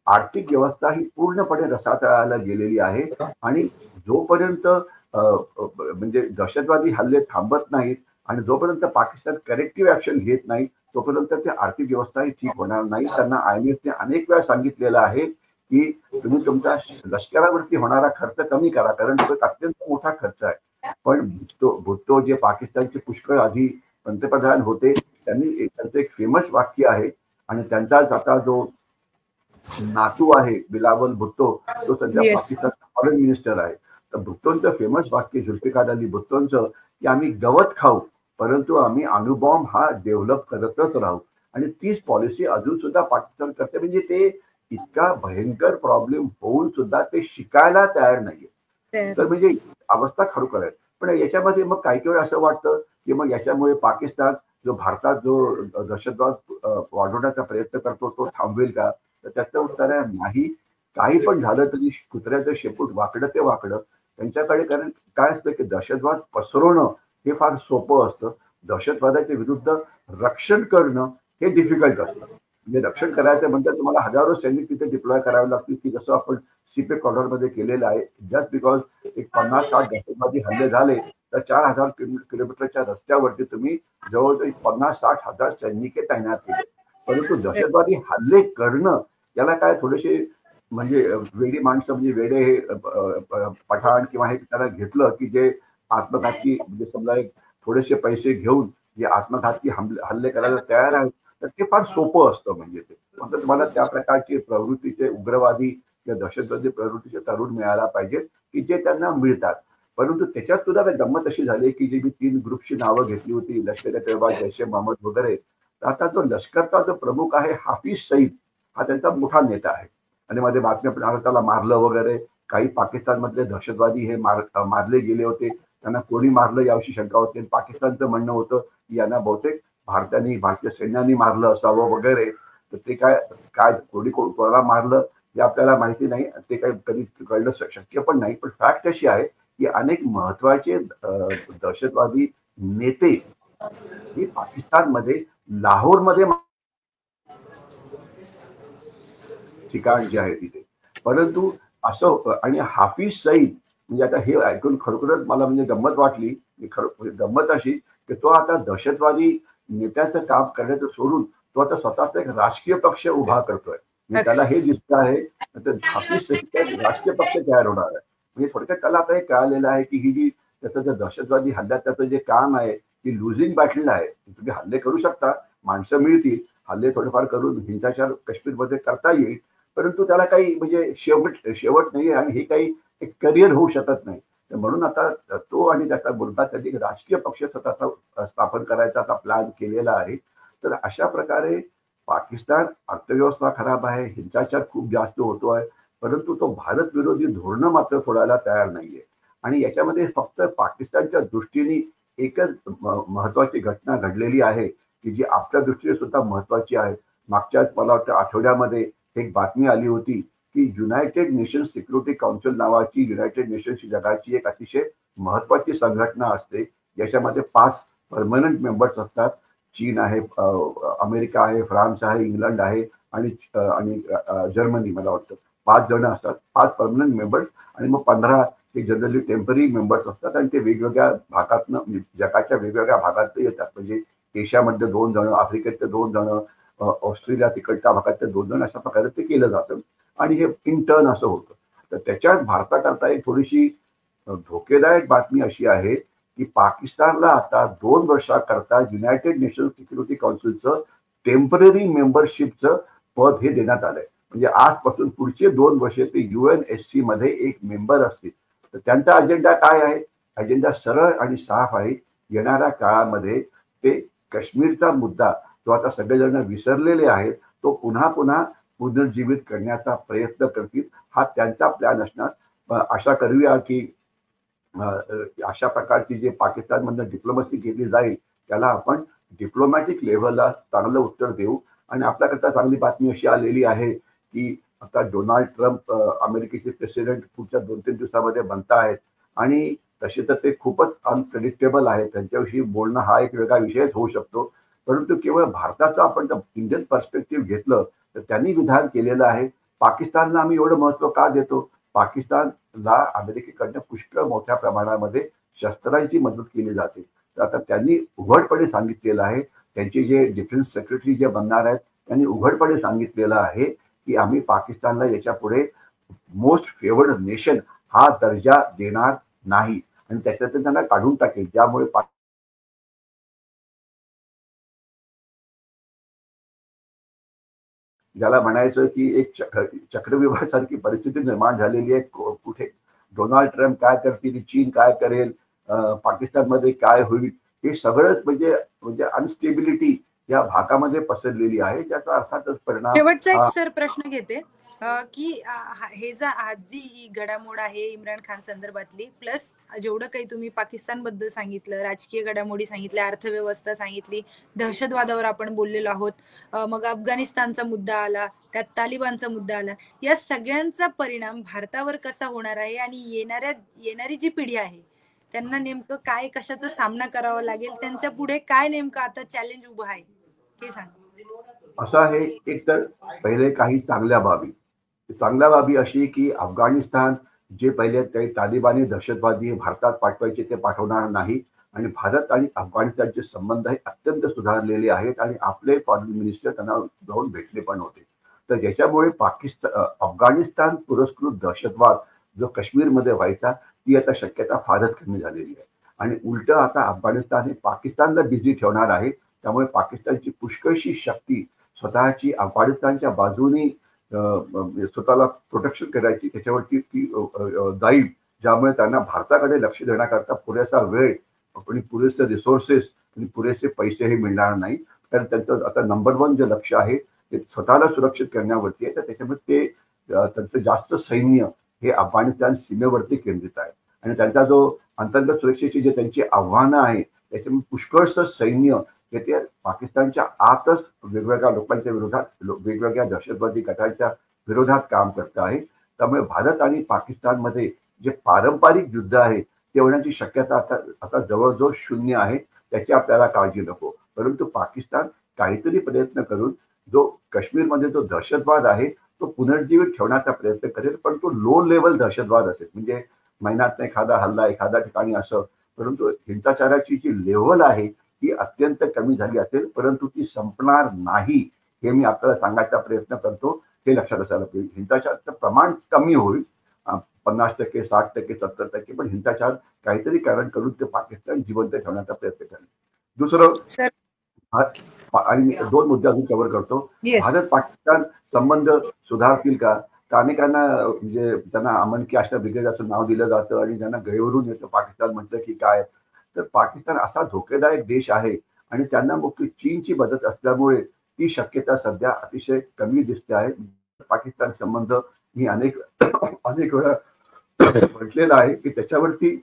आर्थिक व्यवस्था ही पूर्णपणे रसातळाला गेलेली आहे. आणि जोपर्यंत म्हणजे दहशतवादी हल्ले थांबत नाहीत आणि जोपर्यंत पाकिस्तान करेक्टिव्ह ऍक्शन घेत नाही तोपर्यंत ते आर्थिक व्यवस्था ही ठीक होणार नाही. त्यांना IMFने अनेक वेळा सांगितलेलं आहे की तुम्ही तुमच्या लष्करावरती होणारा खर्च कमी करा, कारण तो एक अत्यंत मोठा खर्च आहे. पण भुट्टो जे पाकिस्तानचे पुष्कळ आधी पंतप्रधान होते, त्यांनी त्यांचं एक फेमस वाक्य आहे आणि त्यांचाच आता जो नातू आहे बिलावल भुट्टो, तो सध्या येस. पाकिस्तानचा फॉरेन मिनिस्टर आहे. तर भुट्टोंचं फेमस वाक्य, जुल्फिकार अली भुट्टोंचं, की आम्ही गवत खाऊ परंतु आम्ही अणुबॉम्ब हा डेव्हलप करतच राहू. आणि तीच पॉलिसी अजून सुद्धा पाकिस्तान करते. म्हणजे ते इतका भयंकर प्रॉब्लेम होऊन सुद्धा ते शिकायला तयार नाहीये. तर म्हणजे अवस्था खरोखर आहे. पण याच्यामध्ये मग काही वेळ असं वाटतं की मग याच्यामुळे पाकिस्तान जो भारतात जो दहशतवाद वाढवण्याचा प्रयत्न करतो तो थांबवेल का? तर त्याचं उत्तर आहे नाही. काही पण झालं तरी कुत्र्याचं शेपूट वाकडं ते वाकडं त्यांच्याकडे. कारण काय असतं की दहशतवाद पसरवणं हे फार सोपं असतं, दहशतवादाच्या विरुद्ध रक्षण करणं हे डिफिकल्ट असतं. म्हणजे रक्षण करायचं म्हणतात तुम्हाला हजारो सैनिक तिथे डिप्लॉय करावे लागतील, की जसं आपण सिपेक ऑर्डरमध्ये केलेलं आहे. जस्ट बिकॉज एक 50-60 दहशतवादी हल्ले झाले तर 4,000 किलोमीटरच्या रस्त्यावरती तुम्ही जवळजवळ 50-60 हजार सैनिक तैनात केले. परंतु दहशतवादी हल्ले करणं याला काय थोडेसे म्हणजे वेडी माणसं, म्हणजे वेडे हे पठाण किंवा हे त्याला घेतलं की जे आत्मघातकी, म्हणजे समजा एक थोडेसे पैसे घेऊन जे आत्मघातकी हल्ले करायला तयार आहेत, तर ते फार सोपं असतं. म्हणजे ते फक्त तुम्हाला त्या प्रकारचे प्रवृत्तीचे उग्रवादी किंवा दहशतवादी प्रवृत्तीचे तरुण मिळायला पाहिजेत की जे त्यांना मिळतात. परंतु त्याच्यात सुद्धा काही गंमत अशी झाली की जी मी 3 ग्रुपची नावं घेतली होती, लष्कर-ए-तैयबा, जैश-ए-मोहम्मद वगैरे. तर आता जो लष्करचा जो प्रमुख आहे हाफिज सईद, हा त्यांचा मोठा नेता आहे. आणि मध्ये बातम्या पण त्याला मारलं वगैरे. काही पाकिस्तानमधले दहशतवादी हे मारले गेले होते. त्यांना कोणी मारलं याविषयी शंका होती. पाकिस्तानचं म्हणणं होतं की यांना बहुतेक भारतीय सैन्याने मारलं असावं वगैरे. तर ते काय कोणाला मारलं हे आपल्याला माहिती नाही, ते काही कधी कळणं शक्य पण नाही. पण फॅक्ट अशी आहे की अनेक महत्वाचे दहशतवादी नेते हे पाकिस्तानमध्ये लाहोरमध्ये ठिकाण जे आहे तिथे. परंतु असं आणि हाफिज सईद म्हणजे आता हे ऐकून खरोखरच मला म्हणजे गंमत वाटली. गंमत अशी की तो आता दहशतवादी नेत्याचं काम करण्याचं सोडून तो आता स्वतःचा एक राजकीय पक्ष उभा करतोय. म्हणजे त्याला हे दिसत आहे तर हाफिज सईद राजकीय पक्ष तयार होणार आहे. म्हणजे थोडक्यात त्याला आता हे कळालेलं आहे की ही जी त्याचं जे दहशतवादी हल्ल्यात त्याचं जे काम आहे ती लुझिंग बॅटल आहे. तुम्ही हल्ले करू शकता, माणसं मिळतील, हल्ले थोडेफार करून हिंसाचार काश्मीरमध्ये करता येईल, परंतु त्याला काही म्हणजे शेवट नाहीये आणि हे काही एक करिअर होऊ शकत नाही. म्हणून आता तो आणि त्याचा मुलगा त्यांनी राजकीय पक्ष स्वतःचा स्थापन करायचा आता प्लॅन केलेला आहे. तर अशा प्रकारे पाकिस्तान अर्थव्यवस्था खराब आहे, हिंसाचार खूप जास्त होतो आहे, परंतु तो भारत विरोधी धोरणं मात्र सोडायला तयार नाहीये. आणि याच्यामध्ये फक्त पाकिस्तानच्या दृष्टीने एकच महत्वाची घटना घडलेली आहे की जी आपल्या दृष्टीने सुद्धा महत्वाची आहे. मागच्या मला वाटतं आठवड्यामध्ये एक बातमी आली होती की युनायटेड नेशन्स सिक्युरिटी काउन्सिल नावाची युनायटेड नेशन्स जगाची एक अतिशय महत्वाची संघटना असते. याच्यामध्ये 5 परमनंट मेंबर्स असतात. चीन आहे, अमेरिका आहे, फ्रान्स आहे, इंग्लंड आहे आणि जर्मनी मला वाटतं. 5 जण असतात, 5 परमनंट मेंबर्स आणि मग 15 हे जनरली टेम्पररी मेंबर्स असतात आणि ते वेगवेगळ्या भागातनं जगाच्या वेगवेगळ्या भागात येतात. म्हणजे एशियामधले 2 जण, आफ्रिकेतले 2 जण, ऑस्ट्रेलिया तिकडच्या भागातले 2 जण, अशा प्रकारे ते केलं जातं आणि हे इंटर्न असं होतं. तर त्याच्यात भारताकरता एक थोडीशी धोकेदायक बातमी अशी आहे की पाकिस्तानला आता 2 वर्षाकरता युनायटेड नेशन्स सिक्युरिटी काउन्सिलचं टेम्पररी मेंबरशिपचं पद हे देण्यात आलंय. म्हणजे आजपासून पुढचे 2 वर्षे ते UNSC मध्ये एक मेंबर असतील. तर त्यांचा अजेंडा काय आहे? अजेंडा सरळ आणि साफ आहे. येणाऱ्या काळामध्ये ते काश्मीरचा मुद्दा जो आता सगळेजण विसरलेले आहेत तो पुन्हा पुनर्जीवित करण्याचा प्रयत्न करतील. हा त्यांचा प्लॅन असणार. आशा करूया की अशा प्रकारची जे पाकिस्तानमधनं डिप्लोमसी केली जाईल त्याला आपण डिप्लोमॅटिक लेव्हलला चांगलं उत्तर देऊ. आणि आपल्याकरता चांगली बातमी अशी आलेली आहे की आता डोनाल्ड ट्रम्प अमेरिकेचे प्रेसिडेंट पुढच्या 2-3 दिवसामध्ये बनत आहेत आणि तसे तर ते खूपच अनप्रेडिक्टेबल आहे. त्यांच्याविषयी बोलणं हा एक वेगळा विषयच होऊ शकतो. परंतु केवळ भारताचं आपण इंडियन पर्स्पेक्टिव्ह घेतलं तर त्यांनी विधान केलेलं आहे पाकिस्तानला आम्ही एवढं महत्व का देतो. पाकिस्तानला अमेरिकेकडनं पुष्कळ मोठ्या प्रमाणामध्ये शस्त्रांची मदत केली जाते. तर आता त्यांनी उघडपणे सांगितलेलं आहे, त्यांचे जे डिफेन्स सेक्रेटरी जे बनणार आहेत त्यांनी उघडपणे सांगितलेलं आहे की आम्ही पाकिस्तानला याच्या पुढे मोस्ट फेवर्ड नेशन हा दर्जा देणार नाही आणि त्याच्यातून त्यांना काढून टाकेल. ज्यामुळे ज्याला म्हणायचं की एक चक्रव्यूहासारखी परिस्थिती निर्माण झालेली आहे. कुठे डोनाल्ड ट्रम्प काय करतील, चीन काय करेल, पाकिस्तानमध्ये काय होईल, हे सगळंच म्हणजे अनस्टेबिलिटी या भागामध्ये पसरलेली आहे. त्याचा अर्थातच परिणाम. शेवटचा एक सर प्रश्न घेते की हे आज जी ही घडामोड आहे इम्रान खान संदर्भातली, प्लस जेवढं काही तुम्ही पाकिस्तान बद्दल सांगितलं, राजकीय घडामोडी सांगितल्या, अर्थव्यवस्था सांगितली, दहशतवादावर आपण बोललेलो आहोत, मग अफगाणिस्तानचा मुद्दा आला, त्यात तालिबानचा मुद्दा आला, या सगळ्यांचा परिणाम भारतावर कसा होणार आहे आणि येणारी जी पिढी आहे त्यांना नेमकं काय कशाचा सामना करावा लागेल, त्यांच्या पुढे काय नेमकं आता चॅलेंज उभं आहे हे सांग. असं आहे, एक तर पहिले काही चांगल्या बाबी अशी की अफगाणिस्तान जे पहिले काही तालिबानी दहशतवादी भारतात पाठवायचे ते पाठवणार नाही आणि भारत आणि अफगाणिस्तानचे संबंध हे अत्यंत सुधारलेले आहेत आणि आपले फॉरेन मिनिस्टर त्यांना जाऊन भेटले पण होते. तर ज्याच्यामुळे अफगाणिस्तान पुरस्कृत दहशतवाद जो काश्मीरमध्ये व्हायचा ती आता शक्यता फारच कमी झालेली आहे आणि उलट आता अफगाणिस्तान हे पाकिस्तानला बिझी ठेवणार आहे. त्यामुळे पाकिस्तानची पुष्कळशी शक्ती स्वतःची अफगाणिस्तानच्या बाजूने स्वतःला प्रोटेक्शन करायची त्याच्यावरती ती जाईल, ज्यामुळे त्यांना भारताकडे लक्ष देण्याकरता पुरेसा वेळ आणि पुरेसे रिसोर्सेस आणि पुरेसे पैसेही मिळणार नाही. कारण त्यांचं आता नंबर 1 जे लक्ष आहे ते स्वतःला सुरक्षित करण्यावरती आहे. तर त्याच्यामुळे ते त्यांचं जास्त सैन्य हे अफगाणिस्तान सीमेवरती केंद्रित आहे. आणि त्यांचा जो अंतर्गत सुरक्षेची जे त्यांची आव्हानं आहे त्याच्यामुळे पुष्कळसं सैन्य हे ते पाकिस्तानच्या आतच वेगवेगळ्या लोकांच्या विरोधात वेगवेगळ्या दहशतवादी गटांच्या विरोधात काम करत आहे. त्यामुळे भारत आणि पाकिस्तानमध्ये जे पारंपरिक युद्ध आहे ते होण्याची शक्यता आता जवळजवळ शून्य आहे. त्याची आपल्याला काळजी नको. परंतु पाकिस्तान काहीतरी प्रयत्न करून जो काश्मीरमध्ये जो दहशतवाद आहे तो पुनर्जीवित ठेवण्याचा प्रयत्न करेल, पण तो लो लेवल दहशतवाद असेल, म्हणजे महिन्यात एखादा हल्ला एखाद्या ठिकाणी असं. परंतु हिंसाचाराची जी लेवल आहे ती अत्यंत कमी झाली असेल, परंतु ती संपणार नाही हे मी आपल्याला सांगायचा प्रयत्न करतो. हे लक्षात असायला पाहिजे. हिंसाचाराचं प्रमाण कमी होईल, 50%, 60%, 70%, पण हिंसाचार काहीतरी कारण करून ते पाकिस्तान जिवंत ठेवण्याचा प्रयत्न करेल. दुसरं सर आणि मी 2 मुद्दे अजून कव्हर करतो. येस भारत पाकिस्तान संबंध सुधारतील का? तर अनेकांना म्हणजे त्यांना अमन की आशा ब्रिगेड असं नाव दिलं जातं आणि त्यांना गैरवरून येतं पाकिस्तान म्हटलं की काय. तर पाकिस्तान असा धोकेदायक देश आहे आणि त्यांना मुख्य चीनची मदत असल्यामुळे ती शक्यता सध्या अतिशय कमी दिसते आहे. पाकिस्तान संबंध मी अनेक अनेक वेळा म्हटलेलं आहे की त्याच्यावरती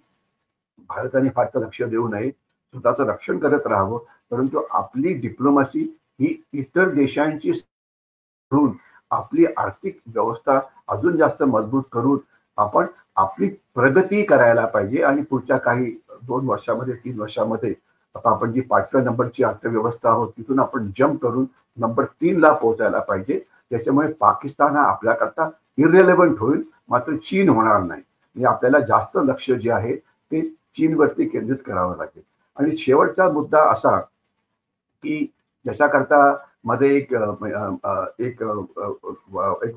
भारताने फारसं लक्ष देऊ नये, स्वतःचं रक्षण करत राहावं. परंतु आपली डिप्लोमसी ही इतर देशांची करून आपली आर्थिक व्यवस्था अजून जास्त मजबूत करून आपण आपली प्रगती करायला पाहिजे. आणि पुढच्या काही 2 वर्षामध्ये 3 वर्षामध्ये आता आपण जी 5व्या नंबरची अर्थव्यवस्था आहोत तिथून आपण जम्प करून नंबर 3 ला पोहोचायला पाहिजे. त्याच्यामुळे पाकिस्तान हा आपल्याकरता इररिलेव्हंट होईल, मात्र चीन होणार नाही. म्हणजे आपल्याला जास्त लक्ष जे आहे ते चीनवरती केंद्रित करावं लागेल. आणि शेवटचा मुद्दा असा की ज्याच्याकरता मध्ये एक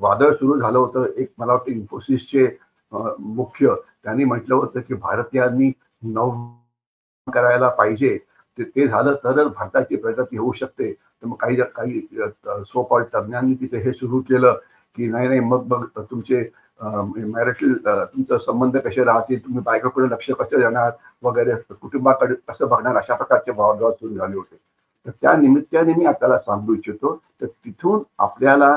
वादळ सुरू झालं होतं. एक मला वाटतं इन्फोसिसचे मुख्य त्यांनी म्हटलं होतं की भारतीयांनी नव करायला पाहिजे, ते झालं तरच भारताची प्रगती होऊ शकते. तर मग काही सो कॉल्ड तज्ञांनी तिथे हे सुरू केलं की नाही मग तुमचे मॅरिटल तुमचं संबंध कसे राहतील, तुम्ही बायकोकडे लक्ष कसं देणार वगैरे, कुटुंबाकडे कसं बघणार, अशा प्रकारचे वादविवाद सुरू झाले होते. तर त्या निमित्ताने मी आपल्याला सांगू इच्छितो तर तिथून आपल्याला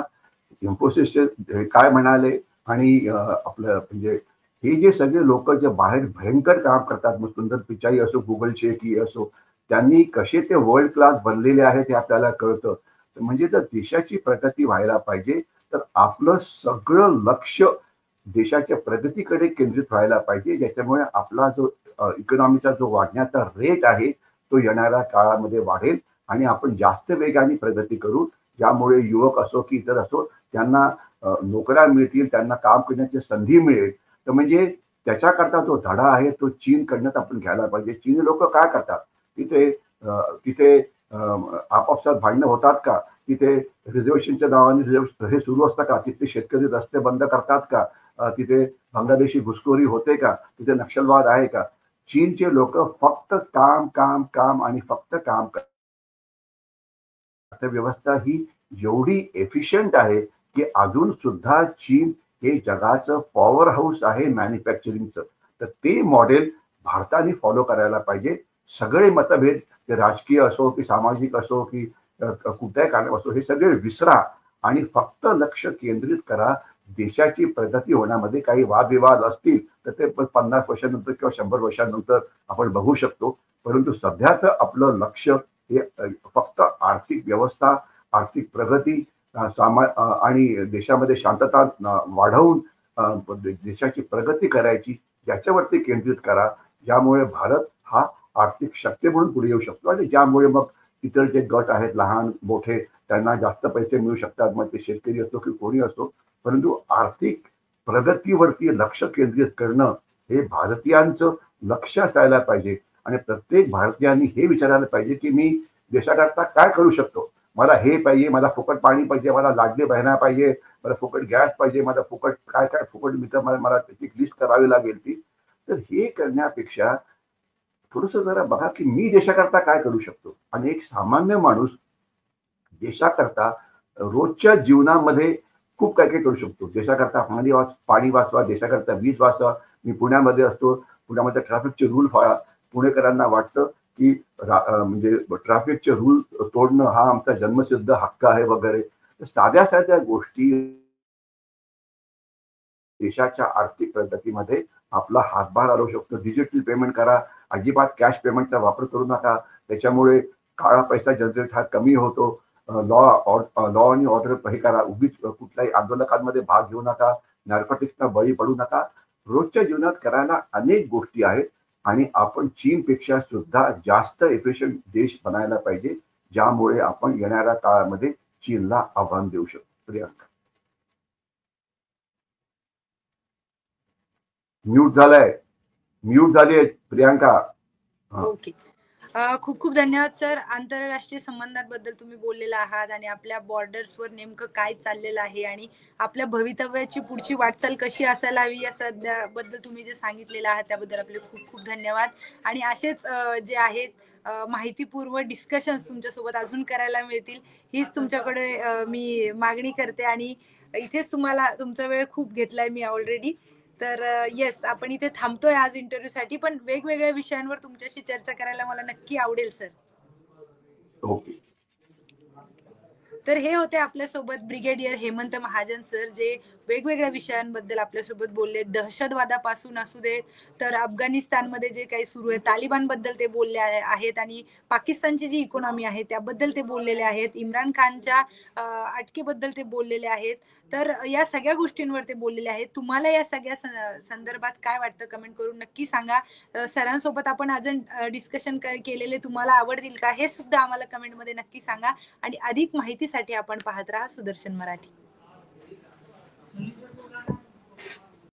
इन्फोसिसचे काय म्हणाले आणि आपलं म्हणजे हे जे सगळे लोक जे बाहेर भयंकर काम करतात, मग सुंदर पिचाई असो, गुगलचे की असो, त्यांनी कसे ते वर्ल्ड क्लास बनलेले आहेत हे आपल्याला कळतं. म्हणजे जर देशाची प्रगती व्हायला पाहिजे तर आपलं सगळं लक्ष देशाच्या प्रगतीकडे केंद्रित व्हायला पाहिजे. ज्याच्यामुळे आपला जो इकॉनॉमीचा जो वाढण्याचा रेट आहे तो येणाऱ्या काळामध्ये वाढेल आणि आपण जास्त वेगाने प्रगती करू, ज्यामुळे युवक असो की इतर असो त्यांना नोकऱ्या मिळतील, त्यांना काम करण्याची संधी मिळेल. तर म्हणजे त्याच्याकरता जो धडा आहे तो चीनकडनं आपण घ्यायला पाहिजे. चीनी लोक काय करतात, तिथे आपापसात भांडणं होतात का, तिथे रिझर्वेशनच्या नावाने हे सुरू असतं का, तिथे शेतकरी रस्ते बंद करतात का, तिथे बांगलादेशी घुसखोरी होते का, तिथे नक्षलवाद आहे का. चीनचे लोक फक्त काम काम काम आणि फक्त काम करतात. अर्थव्यवस्था ही एवढी एफिशियंट आहे की अजून सुद्धा चीन हे जगाचं पॉवर हाऊस आहे मॅन्युफॅक्चरिंगचं. तर ते मॉडेल भारताने फॉलो करायला पाहिजे. सगळे मतभेद ते राजकीय असो की सामाजिक असो की कुठल्याही कारण असो हे सगळे विसरा आणि फक्त लक्ष केंद्रित करा. देशाची प्रगती होण्यामध्ये काही वादविवाद असतील तर ते 50 वर्षानंतर किंवा 100 वर्षानंतर आपण बघू शकतो. परंतु सध्याचं आपलं लक्ष हे फक्त आर्थिक व्यवस्था, आर्थिक प्रगती आणि देशामध्ये शांतता वाढवून देशाची प्रगती करायची याच्यावरती केंद्रित करा, ज्यामुळे भारत हा आर्थिक शक्ती म्हणून पुढे येऊ शकतो आणि ज्यामुळे मग इतर जे गट आहेत लहान मोठे त्यांना जास्त पैसे मिळू शकतात, मग ते शेतकरी असो की कोणी असो. परंतु आर्थिक प्रगतीवरती लक्ष केंद्रित करणं हे भारतीयांचं लक्ष असायला पाहिजे आणि प्रत्येक भारतीयांनी हे विचारायला पाहिजे की मी देशाकरता काय करू शकतो. मला हे पाहिजे, मला फुकट पाणी पाहिजे, मला लाडली बहिणा पाहिजे, मला फुकट गॅस पाहिजे, मला फुकट काय काय फुकट मिळतं, मला त्याची लिस्ट करावी लागेल ती. तर हे करण्यापेक्षा थोडस जरा बघा की मी देशाकरता काय करू शकतो. आणि एक सामान्य माणूस देशाकरता रोजच्या जीवनामध्ये खूप काय काय करू शकतो. देशाकरता पाणी वाचवा, देशाकरता वीज वाचवा. मी पुण्यामध्ये असतो, पुण्यामध्ये ट्रॅफिकचे रूल पुणेकरांना वाटतं की म्हणजे ट्रॅफिकचे रूल तोडणं हा आमचा जन्मसिद्ध हक्क आहे वगैरे. तर साध्या साध्या गोष्टी देशाच्या आर्थिक प्रगतीमध्ये आपला हातभार लावू शकतो. डिजिटल पेमेंट करा, अजिबात कॅश पेमेंटचा वापर करू नका. त्याच्यामुळे काळा पैसा जनरेट हा कमी होतो. लॉ आणि ऑर्डर हे करा. उगीच कुठल्याही आंदोलनांमध्ये भाग घेऊ नका. नार्कोटिक्सना बळी पडू नका. रोजच्या जीवनात करायला अनेक गोष्टी आहेत आणि आपण चीनपेक्षा सुद्धा जास्त एफिशियंट देश बनायला पाहिजे, ज्यामुळे आपण येणाऱ्या काळामध्ये चीनला आव्हान देऊ शकतो. प्रियांका म्यूट झालाय. म्यूट झाली आहे प्रियांका. ओके. खूप खूप धन्यवाद सर. आंतरराष्ट्रीय संबंधांबद्दल तुम्ही बोललेला आहात आणि आपल्या बॉर्डर्सवर नेमकं काय चाललेलं आहे आणि आपल्या भवितव्याची पुढची वाटचाल कशी असायला हवी या सध्याबद्दल तुम्ही जे सांगितलेलं आहात त्याबद्दल आपले खूप खूप धन्यवाद. आणि असेच जे आहेत माहितीपूर्व डिस्कशन्स तुमच्यासोबत अजून करायला मिळतील हीच तुमच्याकडे मी मागणी करते. आणि इथेच तुम्हाला तुमचा वेळ खूप घेतलाय मी ऑलरेडी. तर येस, आपण इथे थांबतोय आज इंटरव्ह्यू साठी, पण वेगवेगळ्या विषयांवर तुमच्याशी चर्चा करायला मला नक्की आवडेल सर. ओके. तर हे होते आपल्यासोबत ब्रिगेडियर हेमंत महाजन सर, जे वेगवेगळ्या विषयांबद्दल आपल्यासोबत बोलले. दहशतवादापासून असू दे तर अफगाणिस्तानमध्ये जे काही सुरू आहे तालिबान बद्दल ते बोलले आहेत आणि पाकिस्तानची जी इकॉनॉमी आहे त्याबद्दल ते बोललेले आहेत. इम्रान खानच्या अटकेबद्दल ते बोललेले आहेत. तर या सगळ्या गोष्टींवर ते बोललेले आहेत. तुम्हाला या सगळ्या संदर्भात काय वाटतं कमेंट करून नक्की सांगा. सरांसोबत आपण अजून डिस्कशन केलेले तुम्हाला आवडतील का हे सुद्धा आम्हाला कमेंटमध्ये नक्की सांगा. आणि अधिक माहितीसाठी आपण पाहत राहा सुदर्शन मराठी.